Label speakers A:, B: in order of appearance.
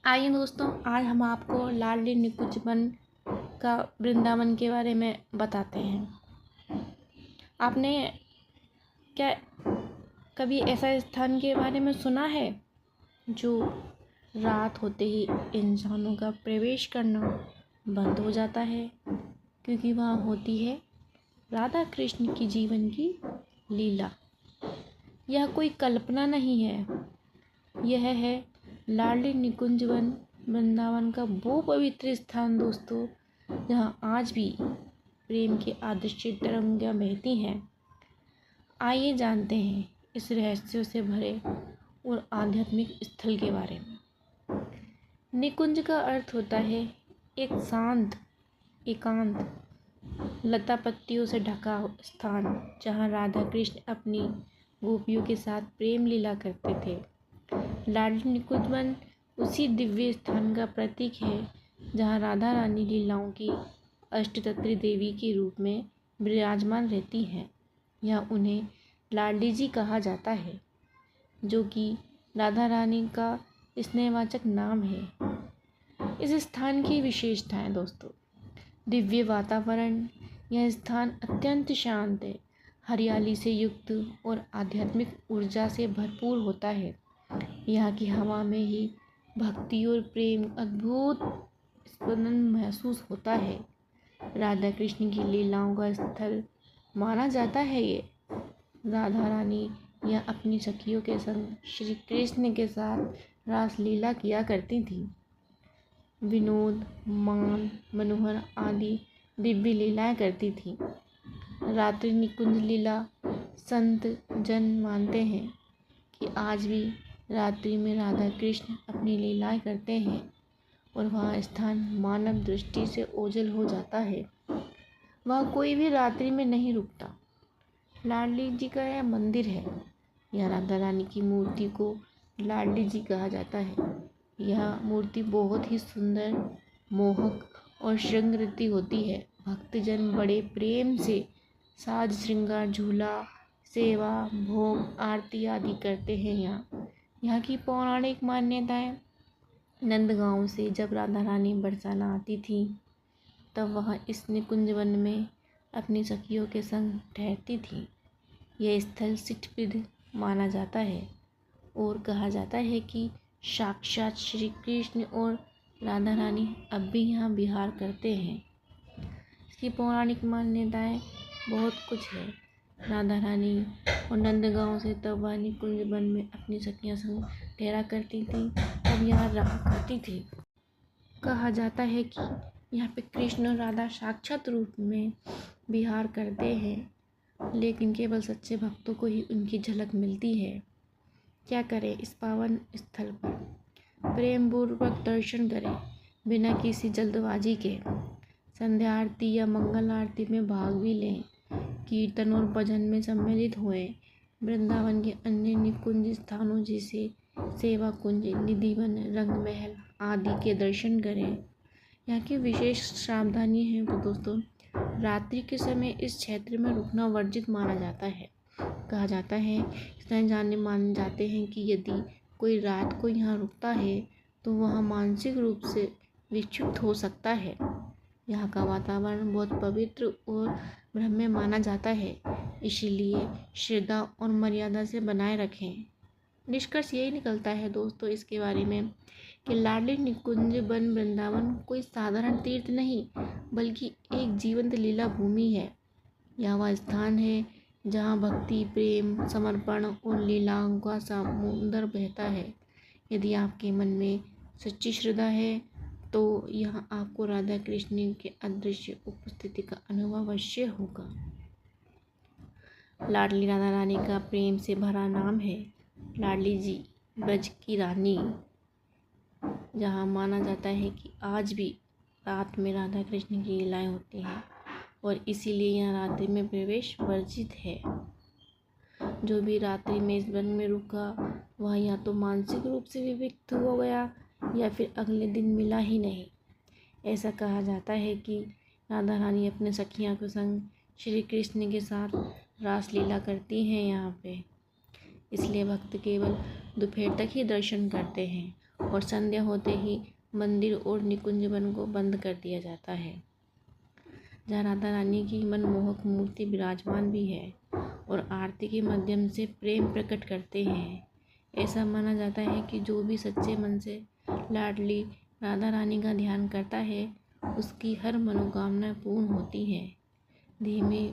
A: आइए दोस्तों, आज हम आपको लाडली निकुंज वन का वृंदावन के बारे में बताते हैं। आपने क्या कभी ऐसा स्थान के बारे में सुना है जो रात होते ही इंसानों का प्रवेश करना बंद हो जाता है, क्योंकि वहाँ होती है राधा कृष्ण की जीवन की लीला। यह कोई कल्पना नहीं है, यह है लाडली निकुंज वन वृंदावन का वो पवित्र स्थान दोस्तों, जहाँ आज भी प्रेम के आदर्श तरंगियाँ बहती हैं। आइए जानते हैं इस रहस्यों से भरे और आध्यात्मिक स्थल के बारे में। निकुंज का अर्थ होता है एक शांत, एकांत, लता पत्तियों से ढका स्थान, जहाँ राधा कृष्ण अपनी गोपियों के साथ प्रेम लीला करते थे। लाडली निकुंज वन उसी दिव्य स्थान का प्रतीक है जहाँ राधा रानी लीलाओं की अष्टतत्री देवी के रूप में विराजमान रहती हैं। यह उन्हें लाडली जी कहा जाता है, जो कि राधा रानी का स्नेहवाचक नाम है। इस स्थान की विशेषताएं दोस्तों: दिव्य वातावरण। यह स्थान अत्यंत शांत है, हरियाली से युक्त और आध्यात्मिक ऊर्जा से भरपूर होता है। यहाँ की हवा में ही भक्ति और प्रेम अद्भुत स्पंदन महसूस होता है। राधा कृष्ण की लीलाओं का स्थल माना जाता है ये। राधा रानी यह अपनी सखियों के संग श्री कृष्ण के साथ रास लीला किया करती थी। विनोद, मान, मनोहर आदि दिव्य लीलाएं करती थी। रात्रि निकुंज लीला संत जन मानते हैं कि आज भी रात्रि में राधा कृष्ण अपनी लीलाएं करते हैं और वह स्थान मानव दृष्टि से ओझल हो जाता है। वह कोई भी रात्रि में नहीं रुकता। लाडली जी का यह मंदिर है। यह राधा रानी की मूर्ति को लाडली जी कहा जाता है। यह मूर्ति बहुत ही सुंदर, मोहक और श्रृंगारित होती है। भक्तजन बड़े प्रेम से साज श्रृंगार, झूला, सेवा, भोग, आरती आदि करते हैं। यहाँ की पौराणिक मान्यताएं: नंदगांव से जब राधा रानी बरसाना आती थी, तब वह इस निकुंज वन में अपनी सखियों के संग ठहरती थी। यह स्थल सिद्धपीठ माना जाता है और कहा जाता है कि साक्षात श्री कृष्ण और राधा रानी अब भी यहाँ विहार करते हैं। इसकी पौराणिक मान्यताएं बहुत कुछ है। राधा रानी और नंदगांव से तब वह निकुंज वन में अपनी सखियां संग ठहरा करती थी, तब यहाँ रहा करती थी। कहा जाता है कि यहाँ पे कृष्ण और राधा साक्षात रूप में विहार करते हैं, लेकिन केवल सच्चे भक्तों को ही उनकी झलक मिलती है। क्या करें इस पावन स्थल पर? प्रेम पूर्वक दर्शन करें बिना किसी जल्दबाजी के। संध्या आरती या मंगल आरती में भाग भी लें। कीर्तन और भजन में सम्मिलित हुए। वृंदावन के अन्य निकुंज स्थानों जैसे सेवा कुंज, निधिवन, रंग महल आदि के दर्शन करें। यहाँ की विशेष सावधानी है तो दोस्तों, रात्रि के समय इस क्षेत्र में रुकना वर्जित माना जाता है। कहा जाता है, माने जाते हैं कि यदि कोई रात को यहाँ रुकता है तो वह मानसिक रूप से विक्षिप्त हो सकता है। यहाँ का वातावरण बहुत पवित्र और ब्रह्म माना जाता है, इसीलिए श्रद्धा और मर्यादा से बनाए रखें। निष्कर्ष यही निकलता है दोस्तों इसके बारे में कि लाडली निकुंज वन वृंदावन कोई साधारण तीर्थ नहीं, बल्कि एक जीवंत लीला भूमि है। यह वह स्थान है जहाँ भक्ति, प्रेम, समर्पण और लीलाओं का समुद्र बहता है। यदि आपके मन में सच्ची श्रद्धा है तो यहाँ आपको राधा कृष्ण के अदृश्य उपस्थिति का अनुभव अवश्य होगा। लाडली राधा रानी का प्रेम से भरा नाम है। लाडली जी ब्रज की रानी, जहाँ माना जाता है कि आज भी रात में राधा कृष्ण की लीलाएं होती हैं और इसीलिए यहाँ रात्रि में प्रवेश वर्जित है। जो भी रात्रि में इस वन में रुका वह या तो मानसिक रूप से विविक्त हो गया या फिर अगले दिन मिला ही नहीं। ऐसा कहा जाता है कि राधा रानी अपने सखियों के संग श्री कृष्ण के साथ रास लीला करती हैं यहाँ पे, इसलिए भक्त केवल दोपहर तक ही दर्शन करते हैं और संध्या होते ही मंदिर और निकुंज वन को बंद कर दिया जाता है, जहाँ राधा रानी की मनमोहक मूर्ति विराजमान भी है और आरती के माध्यम से प्रेम प्रकट करते हैं। ऐसा माना जाता है कि जो भी सच्चे मन से लाडली राधा रानी का ध्यान करता है, उसकी हर मनोकामना पूर्ण होती है। धीमे